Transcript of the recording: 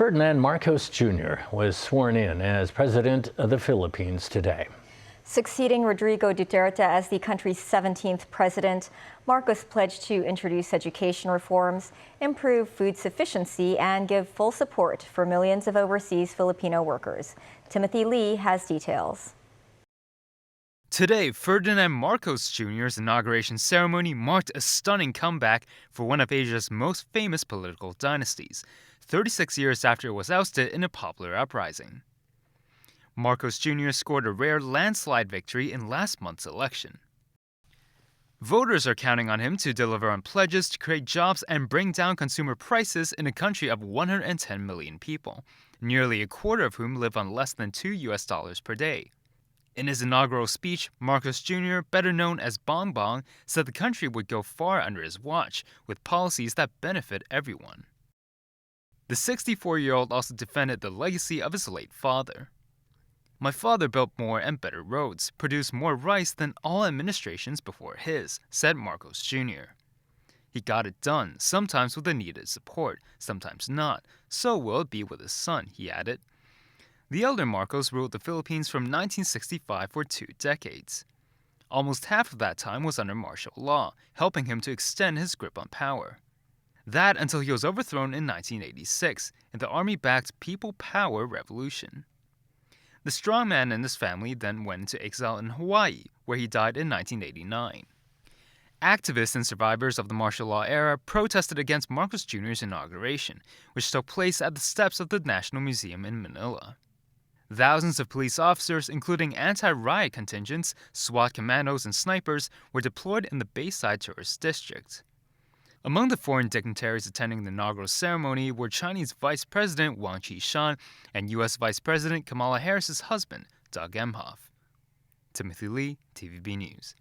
Ferdinand Marcos Jr. was sworn in as president of the Philippines today. Succeeding Rodrigo Duterte as the country's 17th president, Marcos pledged to introduce education reforms, improve food sufficiency, and give full support for millions of overseas Filipino workers. Timothy Lee has details. Today, Ferdinand Marcos Jr.'s inauguration ceremony marked a stunning comeback for one of Asia's most famous political dynasties, 36 years after it was ousted in a popular uprising. Marcos Jr. scored a rare landslide victory in last month's election. Voters are counting on him to deliver on pledges to create jobs and bring down consumer prices in a country of 110 million people, nearly a quarter of whom live on less than $2 per day. In his inaugural speech, Marcos Jr., better known as Bongbong, said the country would go far under his watch, with policies that benefit everyone. The 64-year-old also defended the legacy of his late father. "My father built more and better roads, produced more rice than all administrations before his," said Marcos Jr. He got it done, sometimes with the needed support, sometimes not. So will it be with his son, he added. The elder Marcos ruled the Philippines from 1965 for 2 decades. Almost half of that time was under martial law, helping him to extend his grip on power. That until he was overthrown in 1986 in the army-backed People Power Revolution. The strongman and his family then went into exile in Hawaii, where he died in 1989. Activists and survivors of the martial law era protested against Marcos Jr.'s inauguration, which took place at the steps of the National Museum in Manila. Thousands of police officers, including anti-riot contingents, SWAT commandos, and snipers, were deployed in the Bayside tourist district. Among the foreign dignitaries attending the inaugural ceremony were Chinese Vice President Wang Qishan and U.S. Vice President Kamala Harris's husband, Doug Emhoff. Timothy Lee, TVB News.